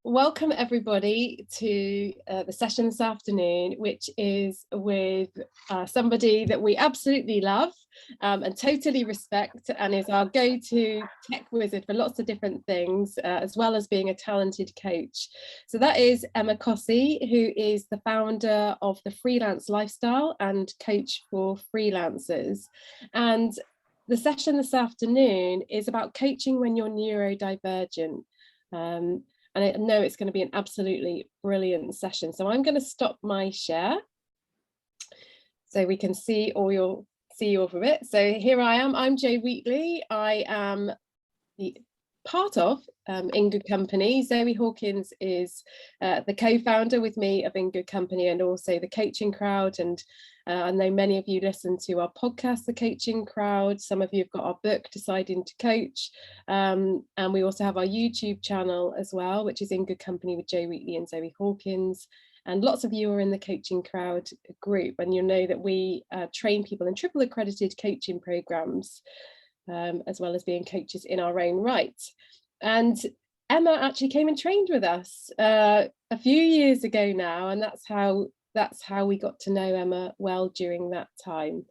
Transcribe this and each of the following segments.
welcome everybody to the session this afternoon, which is with somebody that we absolutely love and totally respect, and is our go-to tech wizard for lots of different things, as well as being a talented coach. So that is Emma Cossey, who is the founder of the Freelance Lifestyle and coach for freelancers. And the session this afternoon is about coaching when you're neurodivergent. And I know it's going to be an absolutely brilliant session. So I'm going to stop my share so we can see all of it. So here I am. I'm Jo Wheatley. I am the part of In Good Company. Zoe Hawkins is the co-founder with me of In Good Company, and also the Coaching Crowd. And I know many of you listen to our podcast, The Coaching Crowd. Some of you have got our book, Deciding to Coach. And we also have our YouTube channel as well, which is In Good Company with Jo Wheatley and Zoe Hawkins. And lots of you are in the Coaching Crowd group, and you'll know that we train people in triple accredited coaching programs, as well as being coaches in our own right. And Emma actually came and trained with us a few years ago now, and that's how we got to know Emma well during that time.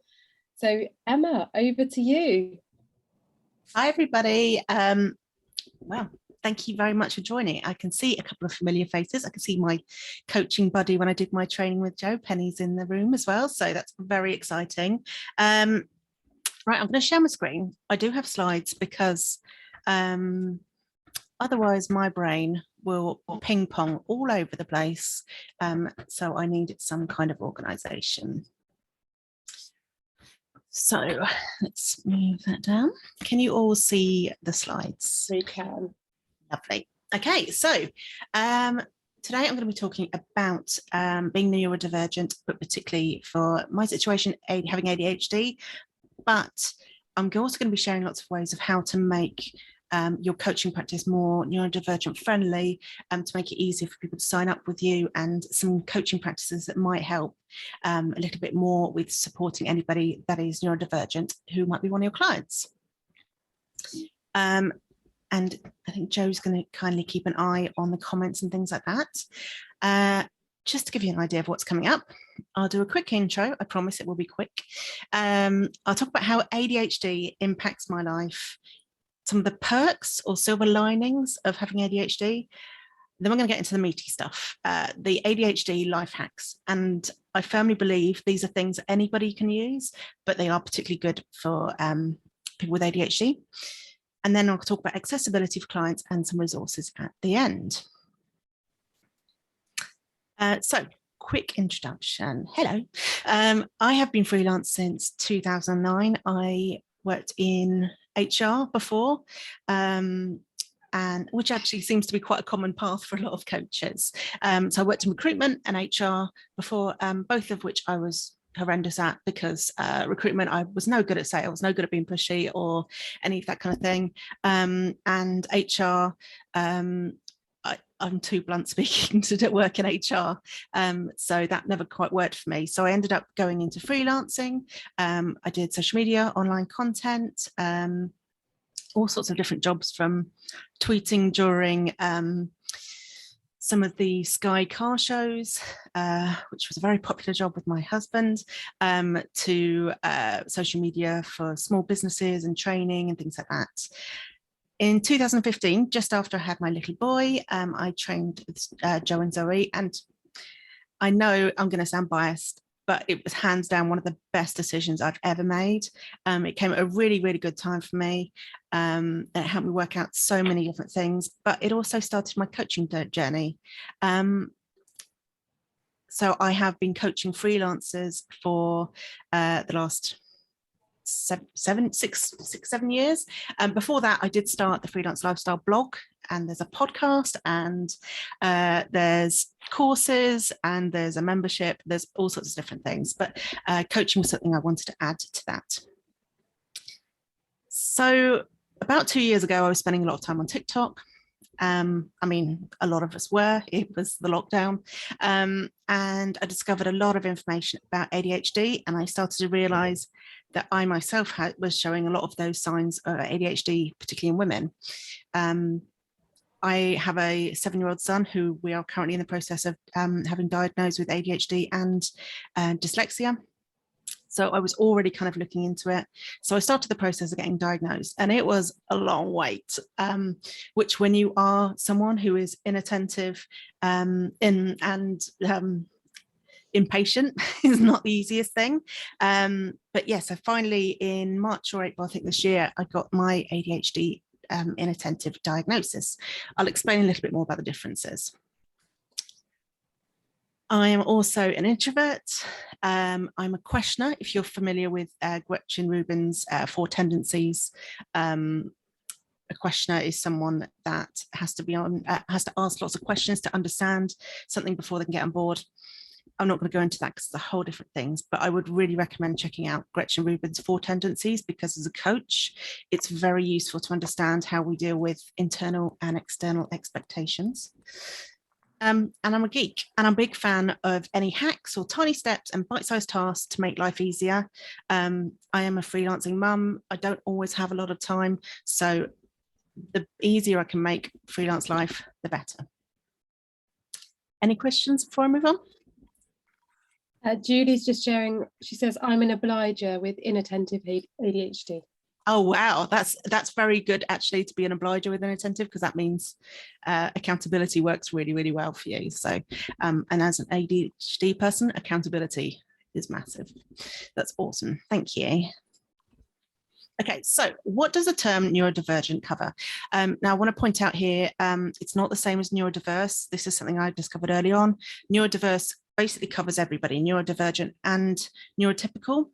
So Emma, over to you. Hi everybody. Well, thank you very much for joining. I can see a couple of familiar faces. I can see my coaching buddy when I did my training with Jo. Penny's in the room as well, so that's very exciting. Right, I'm going to share my screen. I do have slides because otherwise my brain will ping pong all over the place. So I need some kind of organization. So let's move that down. Can you all see the slides? We can. Lovely. Okay, so today I'm going to be talking about being neurodivergent, but particularly for my situation, having ADHD. But I'm also going to be sharing lots of ways of how to make your coaching practice more neurodivergent friendly, to make it easier for people to sign up with you, and some coaching practices that might help a little bit more with supporting anybody that is neurodivergent who might be one of your clients. And I think Jo's going to kindly keep an eye on the comments and things like that. Just to give you an idea of what's coming up, I'll do a quick intro. I promise it will be quick. I'll talk about how ADHD impacts my life, some of the perks or silver linings of having ADHD. Then we're going to get into the meaty stuff, the ADHD life hacks. And I firmly believe these are things that anybody can use, but they are particularly good for people with ADHD. And then I'll talk about accessibility for clients and some resources at the end. So quick introduction. Hello. I have been freelance since 2009. I worked in HR before, and which actually seems to be quite a common path for a lot of coaches. So I worked in recruitment and HR before, both of which I was horrendous at, because recruitment, I was no good at sales, no good at being pushy or any of that kind of thing. And HR, I'm too blunt speaking to work in HR, so that never quite worked for me. So I ended up going into freelancing. I did social media, online content, all sorts of different jobs, from tweeting during some of the Sky car shows, which was a very popular job with my husband, to social media for small businesses and training and things like that. In 2015, just after I had my little boy, I trained with Jo and Zoe, and I know I'm going to sound biased, but it was hands down one of the best decisions I've ever made. It came at a really, really good time for me. It helped me work out so many different things, but it also started my coaching journey. So I have been coaching freelancers for the last 7 years. Before that, I did start the Freelance Lifestyle blog, and there's a podcast, and there's courses, and there's a membership. There's all sorts of different things, but coaching was something I wanted to add to that. So about 2 years ago, I was spending a lot of time on TikTok. I mean, a lot of us were. It was the lockdown, and I discovered a lot of information about ADHD, and I started to realize that I myself was showing a lot of those signs of ADHD, particularly in women. I have a 7-year-old son who we are currently in the process of having diagnosed with ADHD and dyslexia. So I was already kind of looking into it. So I started the process of getting diagnosed, and it was a long wait, which when you are someone who is inattentive and impatient is not the easiest thing. But yes, so finally in March or April, I think this year, I got my ADHD inattentive diagnosis. I'll explain a little bit more about the differences. I am also an introvert. I'm a questioner. If you're familiar with Gretchen Rubin's 4 tendencies, a questioner is someone that has to ask lots of questions to understand something before they can get on board. I'm not going to go into that because it's a whole different things, but I would really recommend checking out Gretchen Rubin's 4 tendencies, because as a coach, it's very useful to understand how we deal with internal and external expectations. And I'm a geek, and I'm a big fan of any hacks or tiny steps and bite-sized tasks to make life easier. I am a freelancing mum. I don't always have a lot of time, so the easier I can make freelance life, the better. Any questions before I move on? Julie's just sharing, she says, I'm an obliger with inattentive ADHD. Oh, wow. That's very good, actually, to be an obliger with inattentive, because that means accountability works really, really well for you. So, and as an ADHD person, accountability is massive. That's awesome. Thank you. Okay, so what does the term neurodivergent cover? Now, I want to point out here, it's not the same as neurodiverse. This is something I discovered early on. Neurodiverse basically covers everybody, neurodivergent and neurotypical.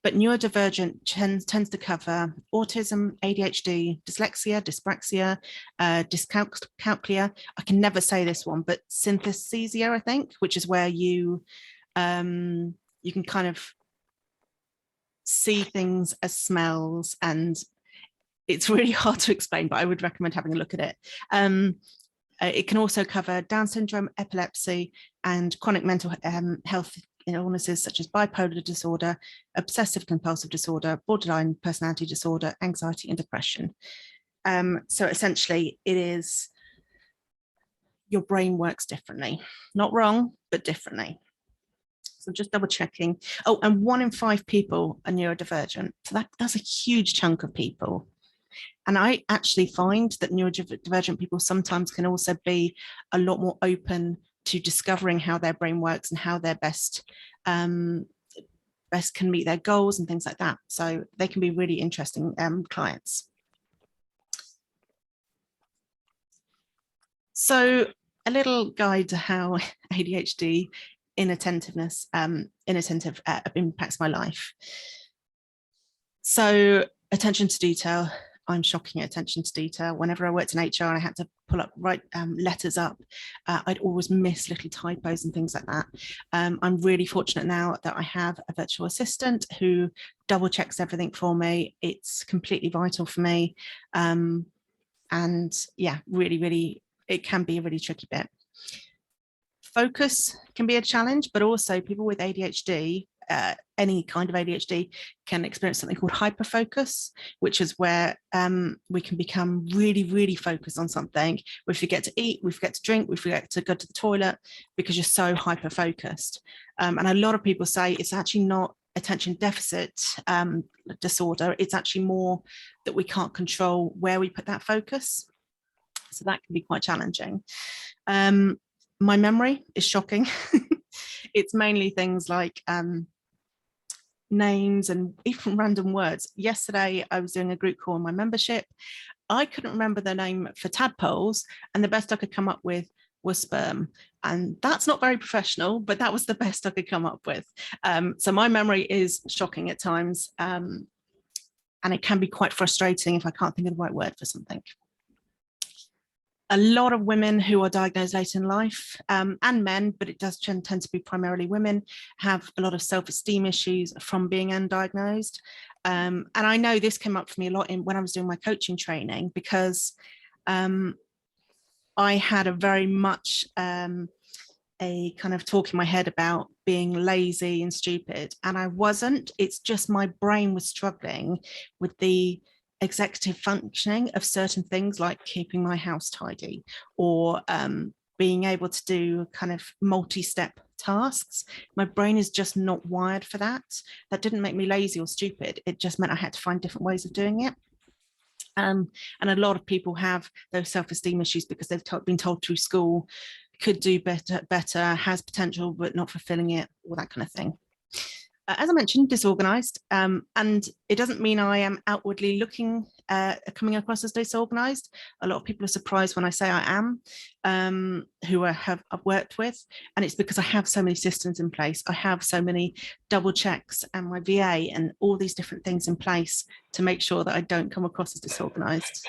But neurodivergent tends to cover autism, ADHD, dyslexia, dyspraxia, dyscalculia. I can never say this one, but synesthesia, I think, which is where you can kind of see things as smells, and it's really hard to explain, but I would recommend having a look at it. It can also cover Down syndrome, epilepsy, and chronic mental health illnesses such as bipolar disorder, obsessive compulsive disorder, borderline personality disorder, anxiety, and depression. So essentially, it is your brain works differently. Not wrong, but differently. So just double checking. Oh, and 1 in 5 people are neurodivergent. So that's a huge chunk of people. And I actually find that neurodivergent people sometimes can also be a lot more open to discovering how their brain works and how they're best can meet their goals and things like that. So they can be really interesting clients. So a little guide to how ADHD inattentive impacts my life. So attention to detail. I'm shocking at attention to detail. Whenever I worked in HR and I had to write letters up, I'd always miss little typos and things like that. I'm really fortunate now that I have a virtual assistant who double checks everything for me. It's completely vital for me. And yeah, really, really, it can be a really tricky bit. Focus can be a challenge, but also people with ADHD, any kind of ADHD, can experience something called hyperfocus, which is where we can become really, really focused on something. We forget to eat, we forget to drink, we forget to go to the toilet because you're so hyper-focused. And a lot of people say it's actually not attention deficit disorder, it's actually more that we can't control where we put that focus. So that can be quite challenging. My memory is shocking. It's mainly things like names and even random words. Yesterday, I was doing a group call on my membership. I couldn't remember the name for tadpoles, and the best I could come up with was sperm. And that's not very professional, but that was the best I could come up with. So my memory is shocking at times, and it can be quite frustrating if I can't think of the right word for something. A lot of women who are diagnosed late in life, and men, but it does tend to be primarily women, have a lot of self-esteem issues from being undiagnosed. And I know this came up for me a lot when I was doing my coaching training, because I had a very much a kind of talk in my head about being lazy and stupid, and I wasn't. It's just my brain was struggling with the executive functioning of certain things like keeping my house tidy, or being able to do kind of multi-step tasks. My brain is just not wired for that. That didn't make me lazy or stupid. It just meant I had to find different ways of doing it. And a lot of people have those self-esteem issues because they've been told through school, could do better, has potential, but not fulfilling it, all that kind of thing. As I mentioned, disorganized, and it doesn't mean I am outwardly looking, coming across as disorganized. A lot of people are surprised when I say I am, who I've worked with, and it's because I have so many systems in place. I have so many double checks and my VA and all these different things in place to make sure that I don't come across as disorganized.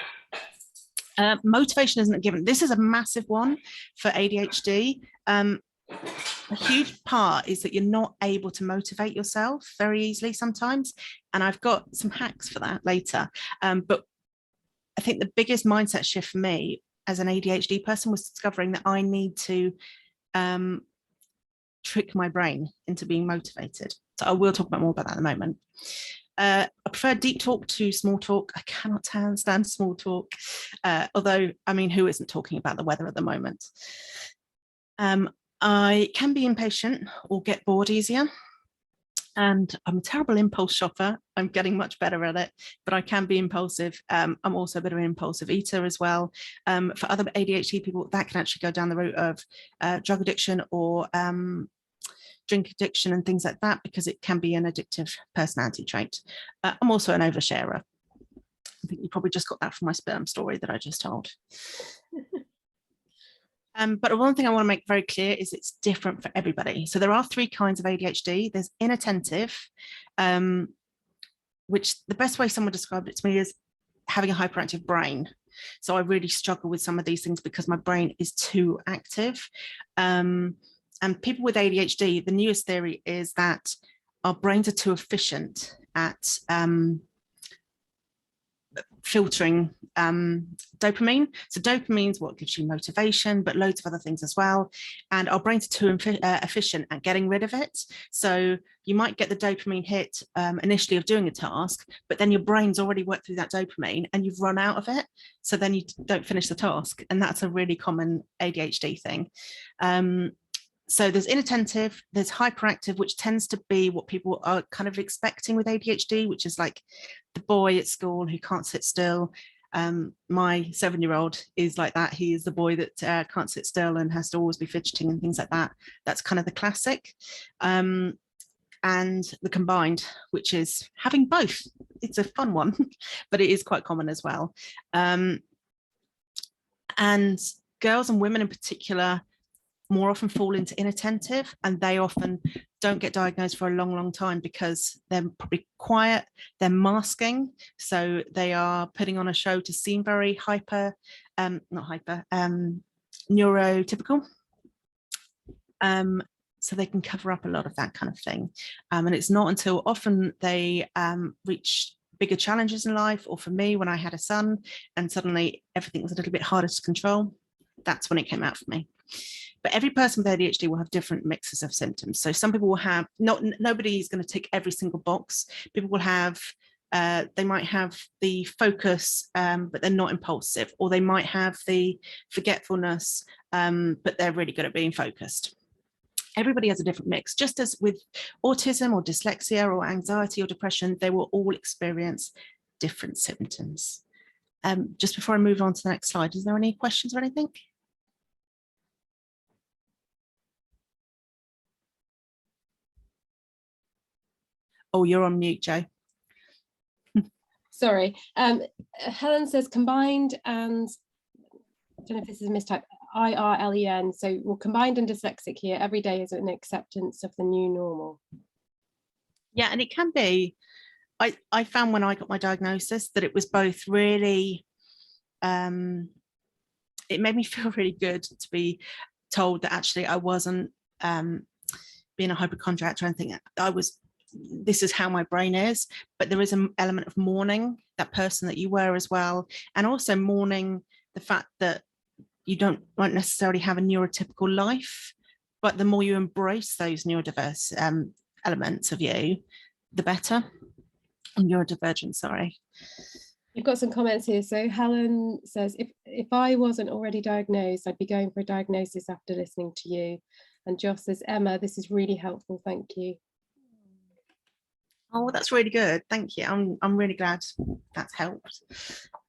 Motivation isn't a given. This is a massive one for ADHD. A huge part is that you're not able to motivate yourself very easily sometimes, and I've got some hacks for that later. But I think the biggest mindset shift for me as an ADHD person was discovering that I need to trick my brain into being motivated. So I will talk about more about that in a moment. I prefer deep talk to small talk. I cannot stand small talk, although, I mean, who isn't talking about the weather at the moment? I can be impatient or get bored easier. And I'm a terrible impulse shopper. I'm getting much better at it, but I can be impulsive. I'm also a bit of an impulsive eater as well. For other ADHD people, that can actually go down the route of drug addiction or drink addiction and things like that, because it can be an addictive personality trait. I'm also an oversharer. I think you probably just got that from my sperm story that I just told. But one thing I want to make very clear is it's different for everybody. So there are 3 kinds of ADHD. There's inattentive, which the best way someone described it to me is having a hyperactive brain. So I really struggle with some of these things because my brain is too active. And people with ADHD, the newest theory is that our brains are too efficient at filtering dopamine. So dopamine is what gives you motivation, but loads of other things as well. And our brains are too efficient at getting rid of it. So you might get the dopamine hit initially of doing a task, but then your brain's already worked through that dopamine and you've run out of it. So then you don't finish the task. And that's a really common ADHD thing. So there's inattentive, there's hyperactive, which tends to be what people are kind of expecting with ADHD, which is like the boy at school who can't sit still. My 7-year-old is like that. He is the boy that can't sit still and has to always be fidgeting and things like that. That's kind of the classic. And the combined, which is having both. It's a fun one, but it is quite common as well. And girls and women in particular more often fall into inattentive, and they often don't get diagnosed for a long time because they're probably quiet, they're masking, so they are putting on a show to seem very neurotypical, so they can cover up a lot of that kind of thing. And it's not until often they reach bigger challenges in life, or for me, when I had a son and suddenly everything was a little bit harder to control, that's when it came out for me. But every person with ADHD will have different mixes of symptoms. So some people will have, nobody is going to tick every single box. People will have, they might have the focus, but they're not impulsive, or they might have the forgetfulness, but they're really good at being focused. Everybody has a different mix, just as with autism or dyslexia or anxiety or depression, they will all experience different symptoms. Just before I move on to the next slide, is there any questions or anything? Oh, you're on mute, Jo. Sorry. Helen says combined and, I don't know if this is a mistype, IRLEN. So we're combined and dyslexic here. Every day is an acceptance of the new normal. Yeah, and it can be. I found when I got my diagnosis that it was both really, it made me feel really good to be told that actually I wasn't being a hypochondriac or anything. This is how my brain is, but there is an element of mourning that person that you were as well, and also mourning the fact that you won't necessarily have a neurotypical life, but the more you embrace those neurodiverse elements of you, the better. Neurodivergent, sorry. You've got some comments here. So Helen says, if I wasn't already diagnosed, I'd be going for a diagnosis after listening to you. And Josh says, Emma, this is really helpful. Thank you. Oh, well, that's really good. Thank you. I'm really glad that's helped.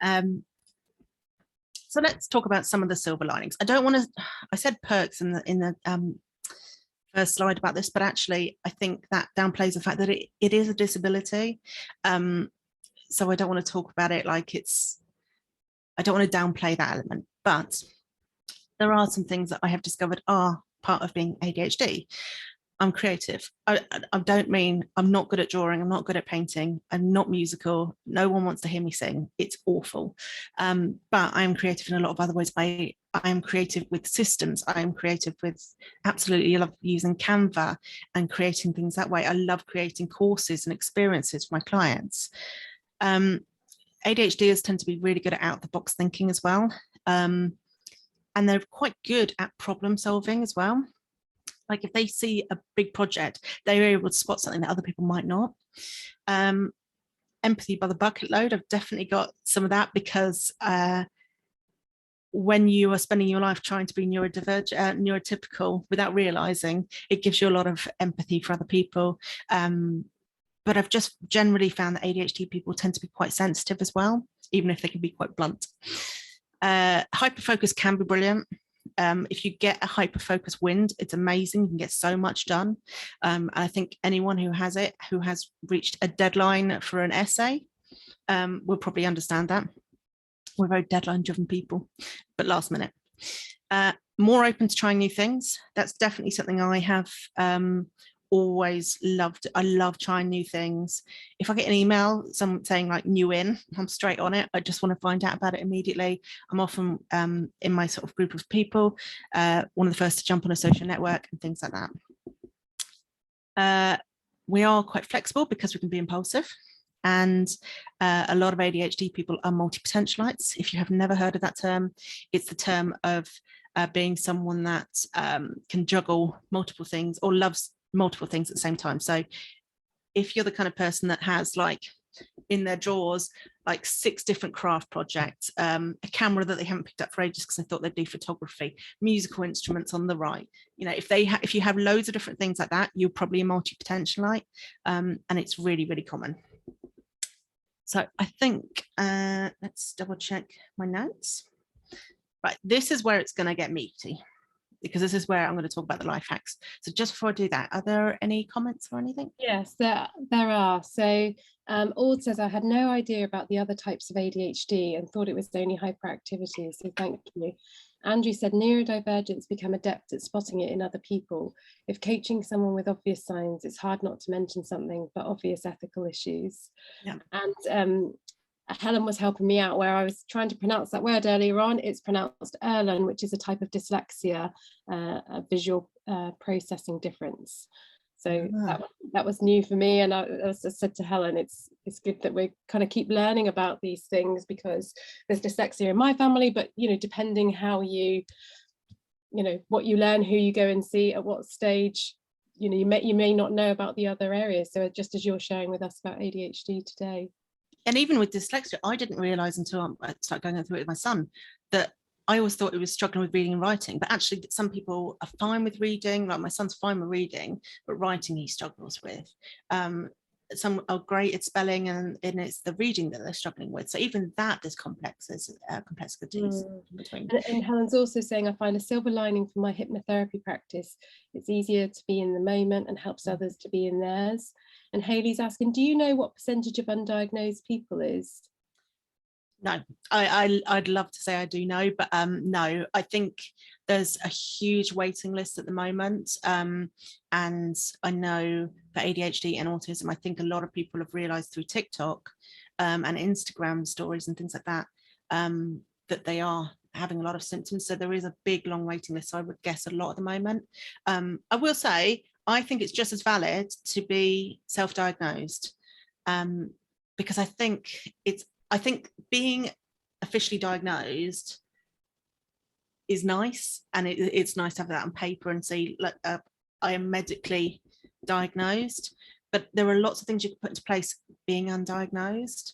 So let's talk about some of the silver linings. I don't want to, I said perks in the first slide about this, but actually I think that downplays the fact that it is a disability. So I don't want to talk about it like I don't want to downplay that element, but there are some things that I have discovered are part of being ADHD. I'm creative. I don't mean I'm not good at drawing. I'm not good at painting. I'm not musical. No one wants to hear me sing. It's awful. But I am creative in a lot of other ways. I am creative with systems. I am creative with, absolutely love using Canva and creating things that way. I love creating courses and experiences for my clients. ADHDers tend to be really good at out of the box thinking as well. And they're quite good at problem solving as well. Like if they see a big project, they're able to spot something that other people might not. Empathy by the bucket load, I've definitely got some of that, because when you are spending your life trying to be neurotypical without realizing, it gives you a lot of empathy for other people. But I've just generally found that ADHD people tend to be quite sensitive as well, even if they can be quite blunt. Hyperfocus can be brilliant. If you get a hyperfocus wind, it's amazing. You can get so much done. I think anyone who has it, who has reached a deadline for an essay, will probably understand that. We're very deadline-driven people, but last minute. More open to trying new things. That's definitely something I have always loved. I love trying new things. If I get an email, someone saying like new in, I'm straight on it. I just want to find out about it immediately. I'm often in my sort of group of people, one of the first to jump on a social network and things like that. We are quite flexible because we can be impulsive. And a lot of ADHD people are multi-potentialites. If you have never heard of that term, it's the term of being someone that can juggle multiple things or loves multiple things at the same time. So if you're the kind of person that has like in their drawers like 6 different craft projects, a camera that they haven't picked up for ages because they thought they'd do photography, musical instruments on the right, you know, if you have loads of different things like that, you're probably a multi-potentialite, and it's really, really common. So I think let's double check my notes. Right, this is where it's going to get meaty, because this is where I'm going to talk about the life hacks. So just before I do that, are there any comments or anything? Yes, there are. So Ord says, I had no idea about the other types of ADHD and thought it was only hyperactivity. So thank you. Andrew said, neurodivergents become adept at spotting it in other people. If coaching someone with obvious signs, it's hard not to mention something but obvious ethical issues. Yeah. And Helen was helping me out where I was trying to pronounce that word earlier on. It's pronounced Erlen, which is a type of dyslexia, a visual processing difference. So that was new for me. And as I said to Helen, it's good that we kind of keep learning about these things, because there's dyslexia in my family, but, you know, depending how you know, what you learn, who you go and see at what stage, you know, you may not know about the other areas. So just as you're sharing with us about ADHD today. And even with dyslexia, I didn't realize until I started going through it with my son that I always thought it was struggling with reading and writing, but actually some people are fine with reading. Like my son's fine with reading, but writing he struggles with. Some are great at spelling, and it's the reading that they're struggling with. So even that, there's complexities in between. And Helen's also saying, I find a silver lining for my hypnotherapy practice. It's easier to be in the moment and helps others to be in theirs. And Hayley's asking, do you know what percentage of undiagnosed people is? No, I'd love to say I do know, but no, I think there's a huge waiting list at the moment. And I know for ADHD and autism, I think a lot of people have realized through TikTok and Instagram stories and things like that, that they are having a lot of symptoms. So there is a big, long waiting list. So I would guess a lot at the moment. I will say, I think it's just as valid to be self-diagnosed, because I think being officially diagnosed is nice, and it's nice to have that on paper and say, like, I am medically diagnosed, but there are lots of things you can put into place being undiagnosed.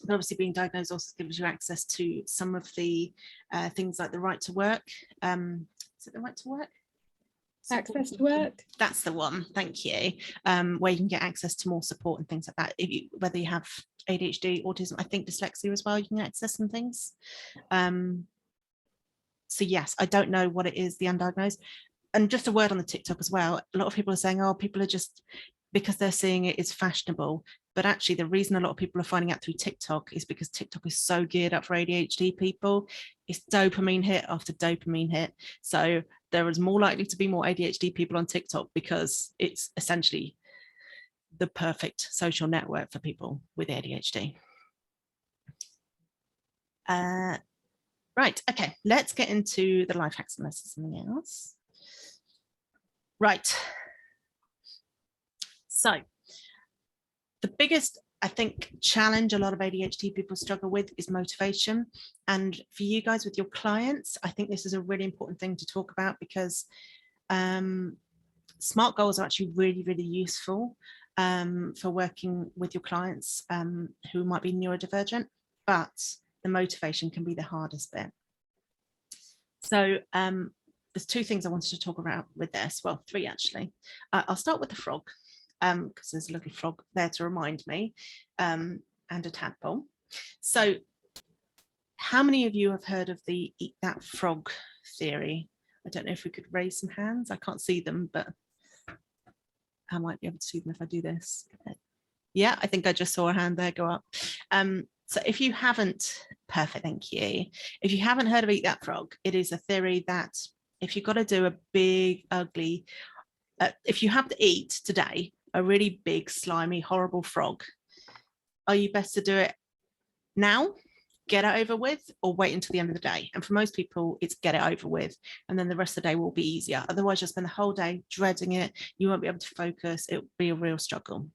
But obviously being diagnosed also gives you access to some of the things like the right to work. Is it the right to work? Access to work. That's the one, thank you. Where you can get access to more support and things like that. If you, whether you have ADHD, autism, I think dyslexia as well, you can access some things. So yes, I don't know what it is, the undiagnosed. And just a word on the TikTok as well. A lot of people are saying, oh, people are just, because they're seeing it is fashionable. But actually the reason a lot of people are finding out through TikTok is because TikTok is so geared up for ADHD people. It's dopamine hit after dopamine hit. So there is more likely to be more ADHD people on TikTok because it's essentially the perfect social network for people with ADHD. Right, okay, let's get into the life hacks unless there's something else. Right. So the biggest, I think, challenge a lot of ADHD people struggle with is motivation. And for you guys with your clients, I think this is a really important thing to talk about because SMART goals are actually really, really useful for working with your clients who might be neurodivergent, but the motivation can be the hardest bit. So there's two things I wanted to talk about with this. Well, three actually. I'll start with the frog because there's a little frog there to remind me and a tadpole. So how many of you have heard of the eat that frog theory? I don't know if we could raise some hands. I can't see them, but I might be able to see them if I do this. Yeah, I think I just saw a hand there go up. So if you haven't, perfect, thank you. If you haven't heard of Eat That Frog, it is a theory that if you've got to do a big, ugly, if you have to eat today a really big, slimy, horrible frog, are you best to do it now, get it over with, or wait until the end of the day? And for most people, it's get it over with, and then the rest of the day will be easier. Otherwise, you'll spend the whole day dreading it. You won't be able to focus. It'll be a real struggle.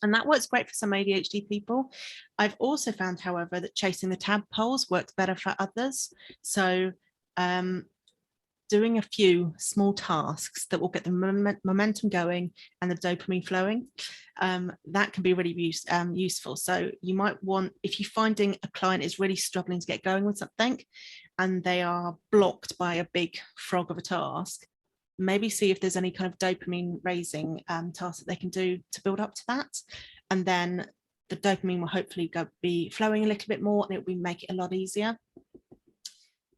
And that works great for some ADHD people. I've also found, however, that chasing the tadpoles works better for others. So doing a few small tasks that will get the momentum going and the dopamine flowing, that can be really useful. So you might want, if you're finding a client is really struggling to get going with something and they are blocked by a big frog of a task, maybe see if there's any kind of dopamine raising tasks that they can do to build up to that. And then the dopamine will hopefully be flowing a little bit more and it will make it a lot easier.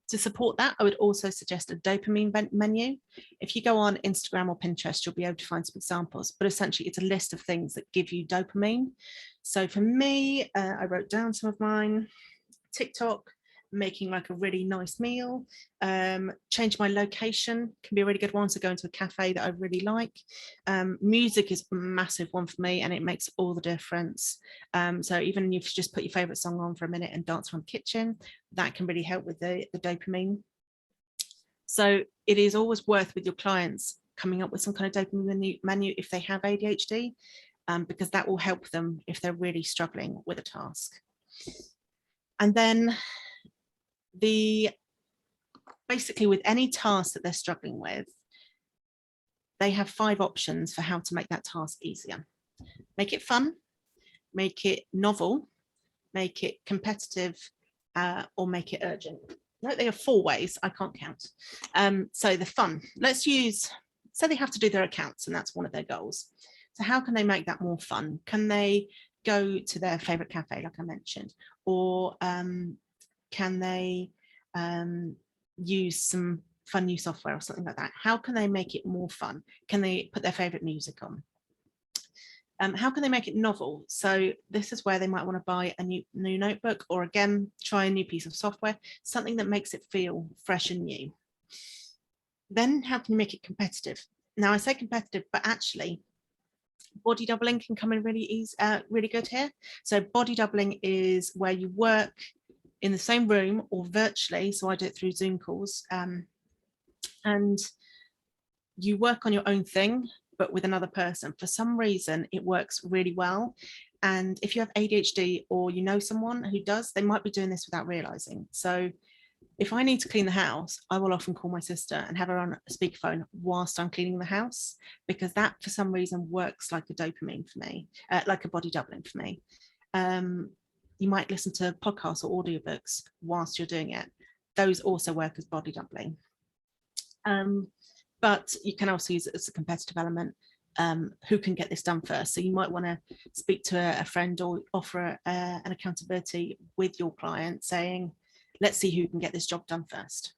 To support that, I would also suggest a dopamine menu. If you go on Instagram or Pinterest, you'll be able to find some examples, but essentially it's a list of things that give you dopamine. So for me, I wrote down some of mine. TikTok, making like a really nice meal, change my location can be a really good one, so go into a cafe that I really like. Music is a massive one for me and it makes all the difference. So even if you just put your favorite song on for a minute and dance around the kitchen, that can really help with the dopamine. So it is always worth with your clients coming up with some kind of dopamine menu if they have ADHD, because that will help them if they're really struggling with a task. And then basically with any task that they're struggling with, they have 5 options for how to make that task easier. Make it fun, make it novel, make it competitive, or make it urgent. No, they have 4 ways, I can't count. So the fun, let's use, so they have to do their accounts and that's one of their goals. So how can they make that more fun? Can they go to their favorite cafe, like I mentioned, or can they use some fun new software or something like that? How can they make it more fun? Can they put their favorite music on? How can they make it novel? So this is where they might want to buy a new notebook, or again, try a new piece of software, something that makes it feel fresh and new. Then how can you make it competitive? Now I say competitive, but actually body doubling can come in really easy, really good here. So body doubling is where you work in the same room or virtually, so I do it through Zoom calls, and you work on your own thing but with another person. For some reason it works really well, and if you have ADHD or you know someone who does, they might be doing this without realizing. So if I need to clean the house, I will often call my sister and have her on a speakerphone whilst I'm cleaning the house, because that for some reason works like a dopamine for me, like a body doubling for me. you might listen to podcasts or audiobooks whilst you're doing it. Those also work as body doubling. But you can also use it as a competitive element. Who can get this done first? So you might want to speak to a friend or offer an accountability with your client saying, let's see who can get this job done first.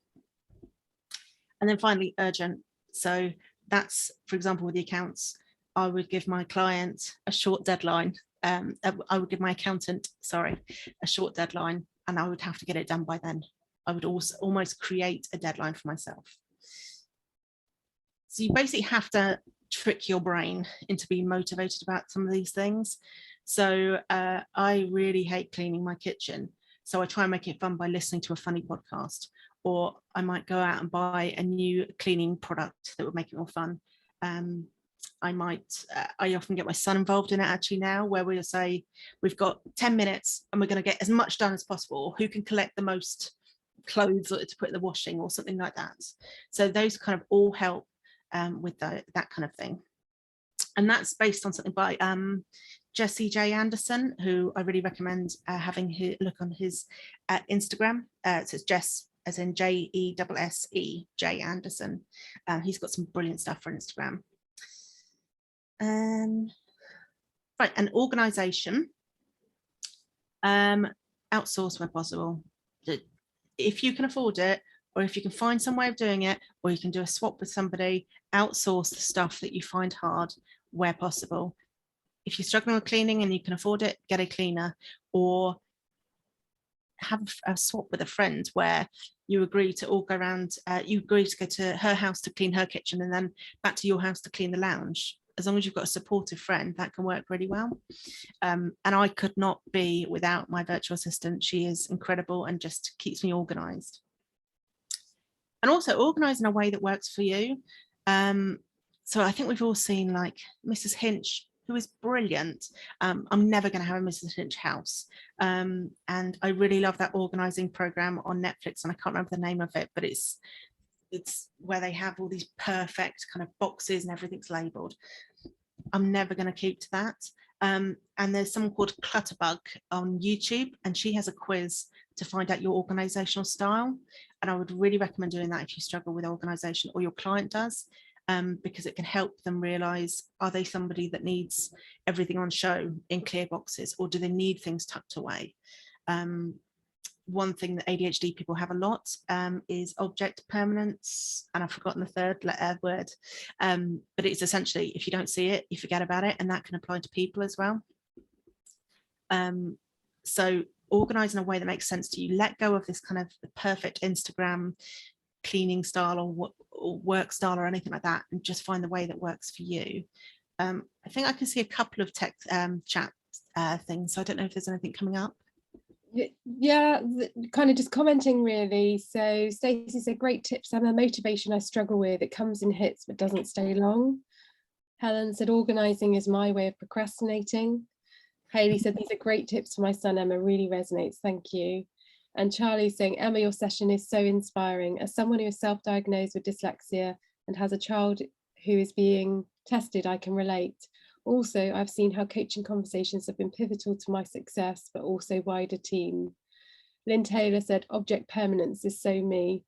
And then finally, urgent. So that's, for example, with the accounts, I would give my client a short deadline. I would give my accountant, a short deadline, and I would have to get it done by then. I would also almost create a deadline for myself. So you basically have to trick your brain into being motivated about some of these things. So I really hate cleaning my kitchen. So I try and make it fun by listening to a funny podcast, or I might go out and buy a new cleaning product that would make it more fun. I often get my son involved in it actually now, where we'll say, we've got 10 minutes and we're going to get as much done as possible. Who can collect the most clothes to put in the washing or something like that? So those kind of all help with that kind of thing. And that's based on something by Jesse J. Anderson, who I really recommend having a look on his Instagram. So it's Jess, as in Jesse, J. Anderson. He's got some brilliant stuff for Instagram. Right, an organisation, outsource where possible. If you can afford it, or if you can find some way of doing it, or you can do a swap with somebody, outsource the stuff that you find hard where possible. If you're struggling with cleaning and you can afford it, get a cleaner, or have a swap with a friend where you agree to all go around, you agree to go to her house to clean her kitchen and then back to your house to clean the lounge. As long as you've got a supportive friend, that can work really well. And I could not be without my virtual assistant. She is incredible and just keeps me organised. And also organise in a way that works for you. So I think we've all seen like Mrs. Hinch, who is brilliant. I'm never going to have a Mrs. Hinch house. And I really love that organising program on Netflix, and I can't remember the name of it, but it's where they have all these perfect kind of boxes and everything's labelled. I'm never going to keep to that. And there's someone called Clutterbug on YouTube, and she has a quiz to find out your organisational style. And I would really recommend doing that if you struggle with organisation, or your client does, because it can help them realise, are they somebody that needs everything on show in clear boxes, or do they need things tucked away? One thing that ADHD people have a lot is object permanence, and I've forgotten the third letter word, but it's essentially, if you don't see it, you forget about it, and that can apply to people as well. So organise in a way that makes sense to you. Let go of this kind of perfect Instagram cleaning style or work style or anything like that, and just find the way that works for you. I think I can see a couple of tech chat things, so I don't know if there's anything coming up. Yeah, kind of just commenting really. So Stacey said, great tips. I'm a motivation I struggle with. It comes in hits but doesn't stay long. Helen said, organising is my way of procrastinating. Hayley said, these are great tips for my son, Emma, really resonates, thank you. And Charlie's saying, Emma, your session is so inspiring. As someone who is self-diagnosed with dyslexia and has a child who is being tested, I can relate. Also, I've seen how coaching conversations have been pivotal to my success, but also wider team. Lynn Taylor said, object permanence is so me.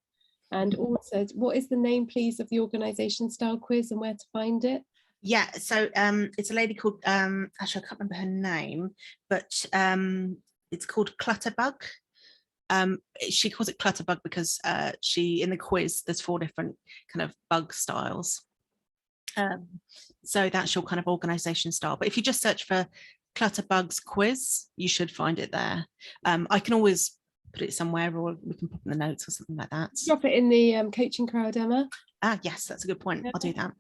And also, what is the name, please, of the organisation style quiz and where to find it? Yeah, so it's a lady called, actually, I can't remember her name, but it's called Clutterbug. She calls it Clutterbug because in the quiz, there's 4 different kind of bug styles. So that's your kind of organisation style. But if you just search for Clutterbug's quiz, you should find it there. I can always put it somewhere, or we can put in the notes or something like that. Drop it in the coaching crowd, Emma. Yes, that's a good point. I'll do that.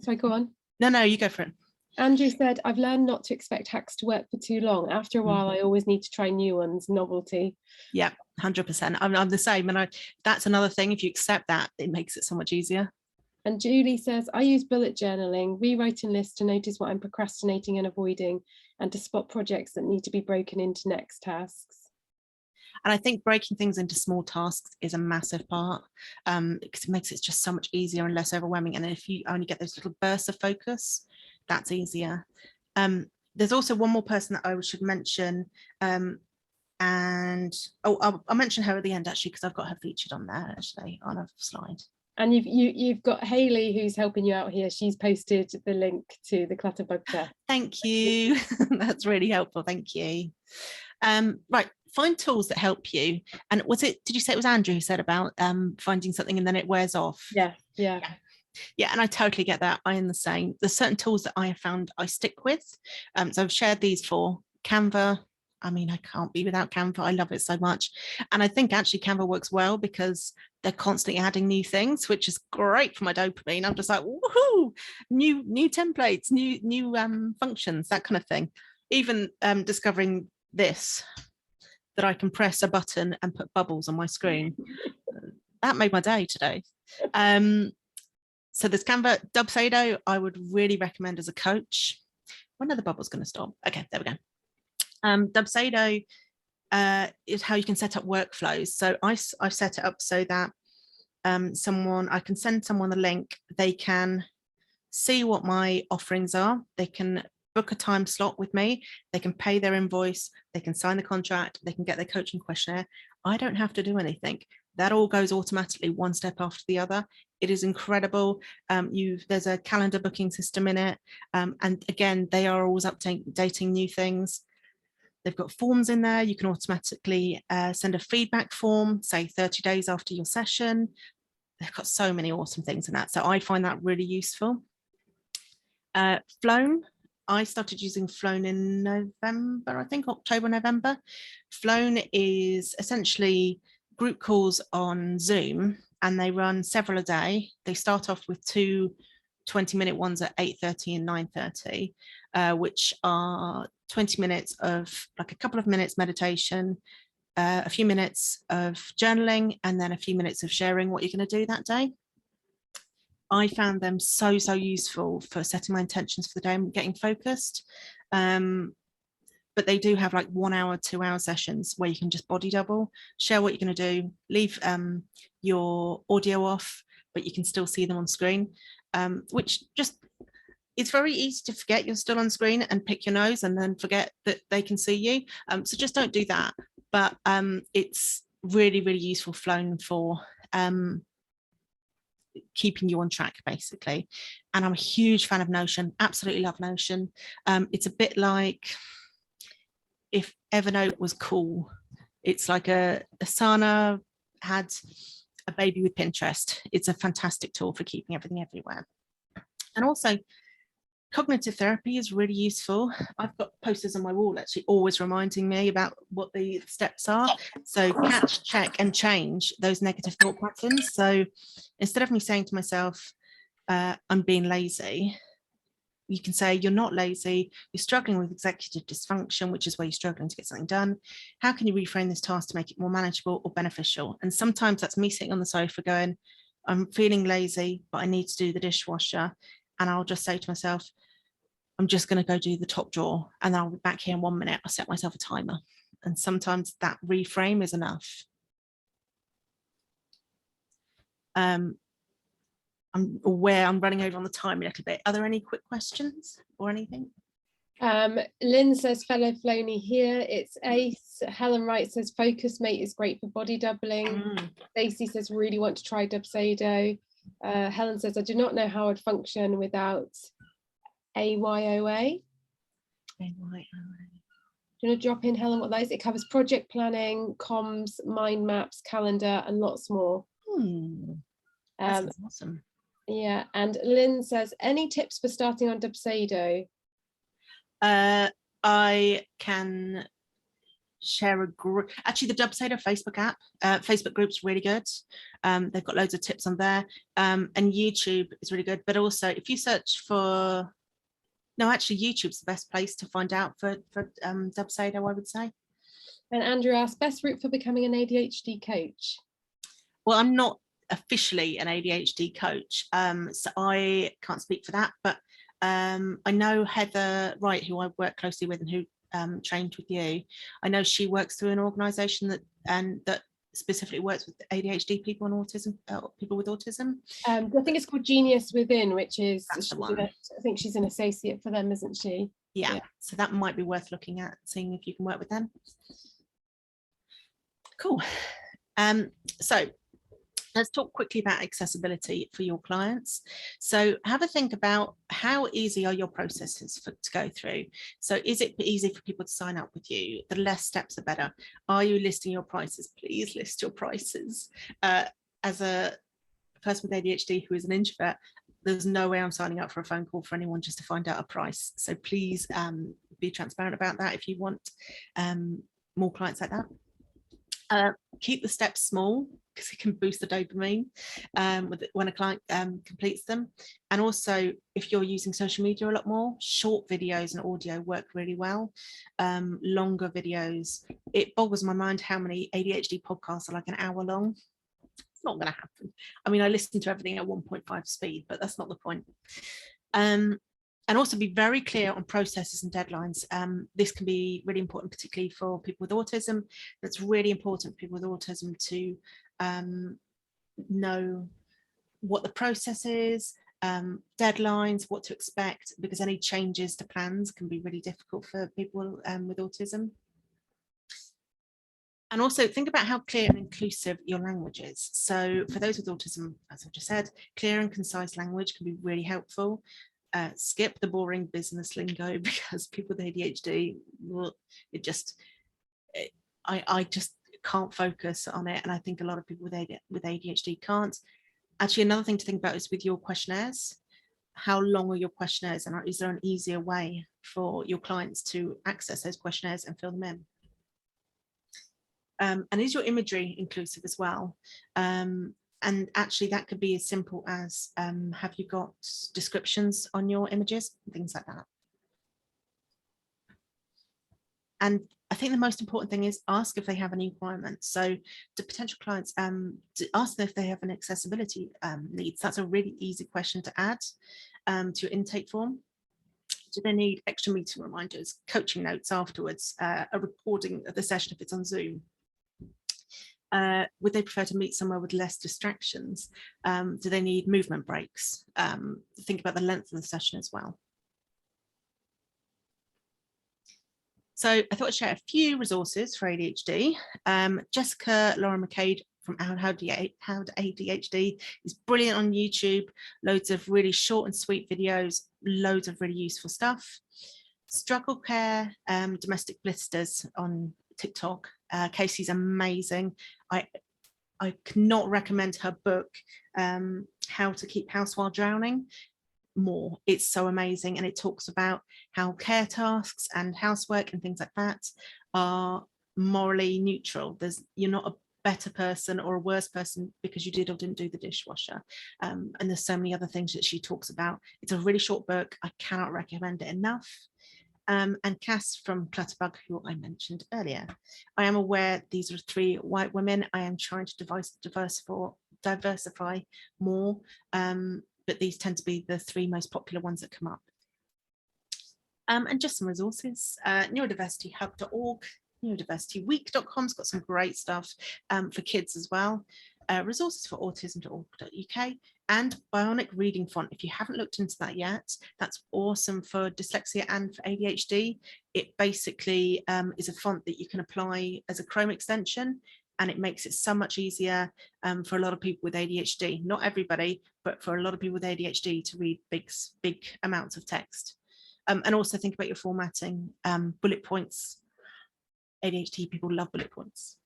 Sorry, go on. No, you go for it. Andrew said, I've learned not to expect hacks to work for too long. After a while, I always need to try new ones, novelty. Yeah, 100%. I'm the same. And that's another thing. If you accept that, it makes it so much easier. And Julie says, I use bullet journaling, rewriting lists to notice what I'm procrastinating and avoiding, and to spot projects that need to be broken into next tasks. And I think breaking things into small tasks is a massive part, because it makes it just so much easier and less overwhelming. And then if you only get those little bursts of focus, that's easier. there's also one more person that I should mention, and I'll mention her at the end actually, because I've got her featured on there actually on a slide. And you've got Hayley who's helping you out here. She's posted the link to the Clutterbug test. Thank you. That's really helpful. Thank you. Right, find tools that help you. And did you say it was Andrew who said about finding something and then it wears off? Yeah. Yeah, and I totally get that. I am the same. There's certain tools that I have found I stick with. So I've shared these for Canva. I mean, I can't be without Canva. I love it so much. And I think actually Canva works well because they're constantly adding new things, which is great for my dopamine. I'm just like, woohoo, new templates, new functions, that kind of thing. Even discovering this, that I can press a button and put bubbles on my screen. That made my day today. So there's Canva. Dubsado, I would really recommend as a coach. When are the bubbles going to stop? Okay, there we go. Dubsado is how you can set up workflows. So I've set it up so that I can send someone a link. They can see what my offerings are. They can book a time slot with me. They can pay their invoice. They can sign the contract. They can get their coaching questionnaire. I don't have to do anything. That all goes automatically one step after the other. It is incredible. There's a calendar booking system in it. And again, they are always updating new things. They've got forms in there. You can automatically send a feedback form, say 30 days after your session. They've got so many awesome things in that. So I find that really useful. Flown, I started using Flown in November, I think October, November. Flown is essentially group calls on Zoom, and they run several a day. They start off with 2 20-minute ones at 8:30 and 9:30, which are 20 minutes of like a couple of minutes meditation, a few minutes of journaling, and then a few minutes of sharing what you're going to do that day. I found them so useful for setting my intentions for the day and getting focused. But they do have like 1 hour, 2 hour sessions where you can just body double, share what you're going to do, leave your audio off, but you can still see them on screen, which just, it's very easy to forget you're still on screen and pick your nose and then forget that they can see you. So just don't do that. But it's really useful Flown for keeping you on track, basically. And I'm a huge fan of Notion. Absolutely love Notion. It's a bit like if Evernote was cool. It's like Asana had a baby with Pinterest. It's a fantastic tool for keeping everything everywhere. And also cognitive therapy is really useful. I've got posters on my wall actually always reminding me about what the steps are. So catch, check and change those negative thought patterns. So instead of me saying to myself, I'm being lazy, you can say you're not lazy, you're struggling with executive dysfunction, which is where you're struggling to get something done. How can you reframe this task to make it more manageable or beneficial? And sometimes that's me sitting on the sofa going, I'm feeling lazy, but I need to do the dishwasher. And I'll just say to myself, I'm just going to go do the top drawer and then I'll be back here in 1 minute. I'll set myself a timer. And sometimes that reframe is enough. I'm aware I'm running over on the time a little bit. Are there any quick questions or anything? Lynn says, fellow Floney here, it's Ace. Helen Wright says, Focus Mate is great for body doubling. Stacey says, really want to try Dubsado. Helen says, I do not know how I'd function without AYOA. Do you want to drop in, Helen, what that is? It covers project planning, comms, mind maps, calendar, and lots more. That's awesome. Yeah, and Lynn says, any tips for starting on Dubsado? I can share a group. Actually, the Dubsado Facebook app, Facebook group's really good. They've got loads of tips on there. And YouTube is really good. But also, if you search for, no, actually, YouTube's the best place to find out for Dubsado, I would say. And Andrew asked, best route for becoming an ADHD coach? Well, I'm not officially an ADHD coach, so I can't speak for that, but I know Heather Wright, who I work closely with and who trained with you. I know she works through an organisation that specifically works with ADHD people and autism, people with autism. I think it's called Genius Within, which is, I think she's an associate for them, isn't she? Yeah, so that might be worth looking at, seeing if you can work with them. Cool. So let's talk quickly about accessibility for your clients. So have a think about how easy are your processes to go through. So is it easy for people to sign up with you? The less steps are better. Are you listing your prices? Please list your prices. As a person with ADHD who is an introvert, there's no way I'm signing up for a phone call for anyone just to find out a price. So please be transparent about that if you want more clients like that. Keep the steps small, because it can boost the dopamine when a client completes them. And also, if you're using social media a lot more, short videos and audio work really well. Longer videos, it boggles my mind how many ADHD podcasts are like an hour long. It's not going to happen. I mean, I listen to everything at 1.5 speed, but that's not the point. And also be very clear on processes and deadlines. This can be really important, particularly for people with autism. That's really important for people with autism to know what the process is, deadlines, what to expect, because any changes to plans can be really difficult for people with autism. And also think about how clear and inclusive your language is. So for those with autism, as I just said, clear and concise language can be really helpful. Skip the boring business lingo, because people with ADHD, I just can't focus on it. And I think a lot of people with ADHD can't. Actually, another thing to think about is with your questionnaires. How long are your questionnaires? And is there an easier way for your clients to access those questionnaires and fill them in? And is your imagery inclusive as well? And actually that could be as simple as have you got descriptions on your images, things like that. And I think the most important thing is ask if they have any requirements. So to potential clients, ask them if they have an accessibility needs. That's a really easy question to add to your intake form. Do they need extra meeting reminders, coaching notes afterwards, a recording of the session if it's on Zoom? Would they prefer to meet somewhere with less distractions? Do they need movement breaks? Think about the length of the session as well. So I thought I'd share a few resources for ADHD. Jessica Lauren McCade from How to ADHD is brilliant on YouTube. Loads of really short and sweet videos, loads of really useful stuff. Struggle Care, Domestic Blisters on TikTok. Casey's amazing. I cannot recommend her book, How to Keep House While Drowning, more. It's so amazing, and it talks about how care tasks and housework and things like that are morally neutral. You're not a better person or a worse person because you did or didn't do the dishwasher, and there's so many other things that she talks about. It's a really short book. I cannot recommend it enough. And Cass from Clutterbug, who I mentioned earlier. I am aware these are 3 white women. I am trying to diversify more, but these tend to be the 3 most popular ones that come up. And just some resources, neurodiversityhub.org, neurodiversityweek.com's got some great stuff for kids as well. Resources for autism.org.uk, and Bionic Reading Font. If you haven't looked into that yet, that's awesome for dyslexia and for ADHD. It basically is a font that you can apply as a Chrome extension, and it makes it so much easier for a lot of people with ADHD. Not everybody, but for a lot of people with ADHD to read big amounts of text. And also think about your formatting, bullet points. ADHD people love bullet points.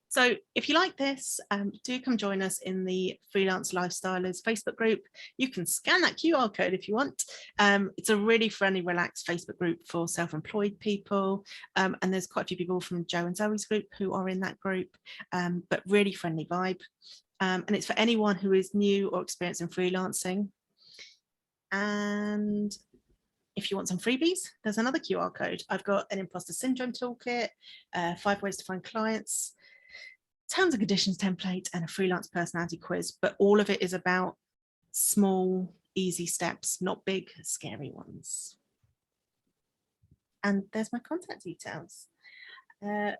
So if you like this, do come join us in the Freelance Lifestylers Facebook group. You can scan that QR code if you want. It's a really friendly, relaxed Facebook group for self-employed people. And there's quite a few people from Joe and Zoe's group who are in that group, but really friendly vibe. And it's for anyone who is new or experienced in freelancing. And if you want some freebies, there's another QR code. I've got an imposter syndrome toolkit, 5 ways to find clients, terms and conditions template, and a freelance personality quiz, but all of it is about small, easy steps, not big, scary ones. And there's my contact details. I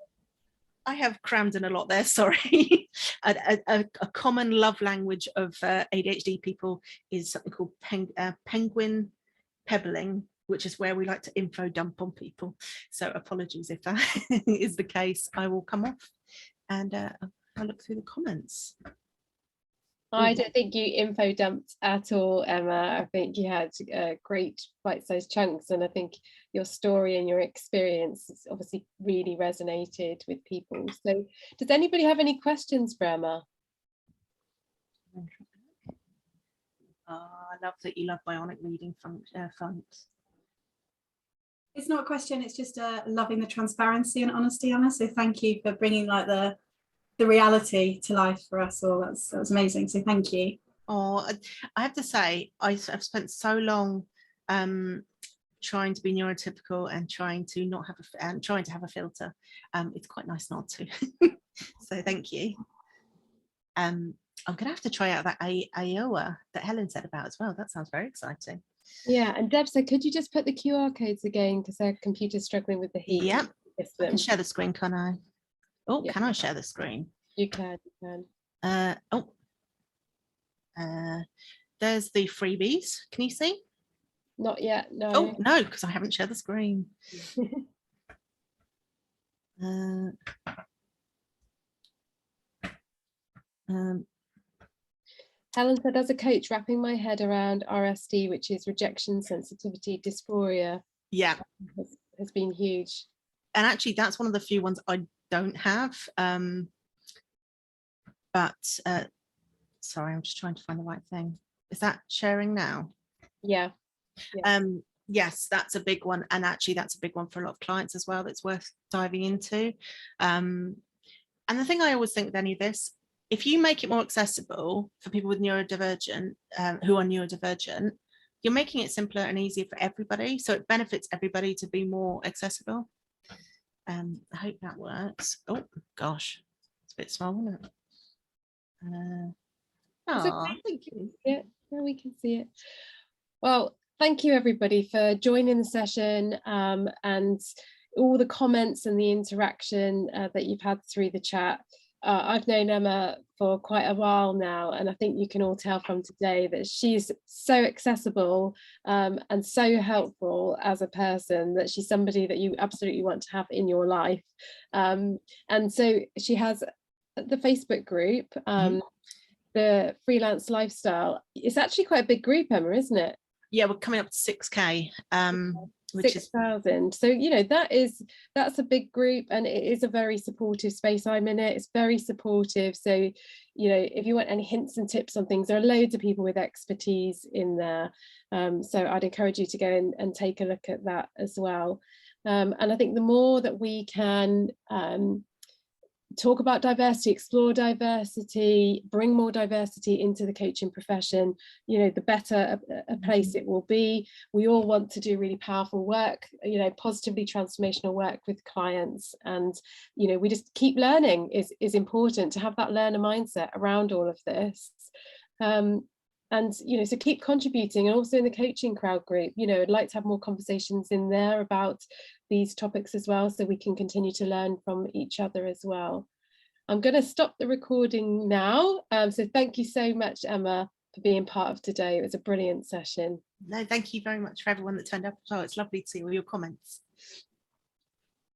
have crammed in a lot there, sorry. A common love language of ADHD people is something called penguin pebbling. which is where we like to info dump on people. So apologies if that is the case. I will come off and I'll look through the comments. I don't think you info dumped at all, Emma. I think you had great bite-sized chunks, and I think your story and your experience obviously really resonated with people. So does anybody have any questions for Emma? I love that you love bionic reading fonts. It's not a question, it's just loving the transparency and honesty, Emma. So thank you for bringing like the reality to life for us all. That was amazing. So thank you. Oh, I have to say, I've spent so long trying to be neurotypical and trying to not have a filter. It's quite nice not to. So thank you. I'm gonna have to try out that Iowa that Helen said about as well. That sounds very exciting. Yeah, and Deb said, could you just put the QR codes again, because their computer's struggling with the heat? Yeah, I can share the screen, can I? Oh, Yeah. Can I share the screen? You can. There's the freebies. Can you see? Not yet, no. Oh, no, because I haven't shared the screen. Helen said, as a coach, wrapping my head around RSD, which is rejection sensitivity dysphoria, Yeah, has been huge. and actually that's one of the few ones I don't have. But sorry, I'm just trying to find the right thing. Is that sharing now? Yeah. Yes, that's a big one, and actually that's a big one for a lot of clients as well, that's worth diving into. And the thing I always think with any of this, if you make it more accessible for people with neurodivergent, who are neurodivergent, you're making it simpler and easier for everybody, so it benefits everybody to be more accessible. I hope that works. Oh gosh, it's a bit small, isn't it? Thank you. Yeah, we can see it. Well, thank you everybody for joining the session, and all the comments and the interaction that you've had through the chat. I've known Emma for quite a while now, and I think you can all tell from today that she's so accessible and so helpful as a person, that she's somebody that you absolutely want to have in your life. And so she has the Facebook group, the Freelance Lifestyle. It's actually quite a big group, Emma, isn't it? Yeah, we're coming up to 6K. Which 6,000. So, you know, that's a big group, and it is a very supportive space. I'm in it, it's very supportive. So, you know, if you want any hints and tips on things, there are loads of people with expertise in there. So I'd encourage you to go and take a look at that as well. And I think the more that we can talk about diversity, explore diversity, bring more diversity into the coaching profession, you know, the better a place it will be. We all want to do really powerful work, you know, positively transformational work with clients, and you know, we just keep learning is important, to have that learner mindset around all of this. And you know, so keep contributing, and also in the coaching crowd group, you know, I'd like to have more conversations in there about these topics as well, so we can continue to learn from each other as well. I'm going to stop the recording now. So thank you so much, Emma, for being part of today. It was a brilliant session. No, thank you very much for everyone that turned up as well. It's lovely to see all your comments.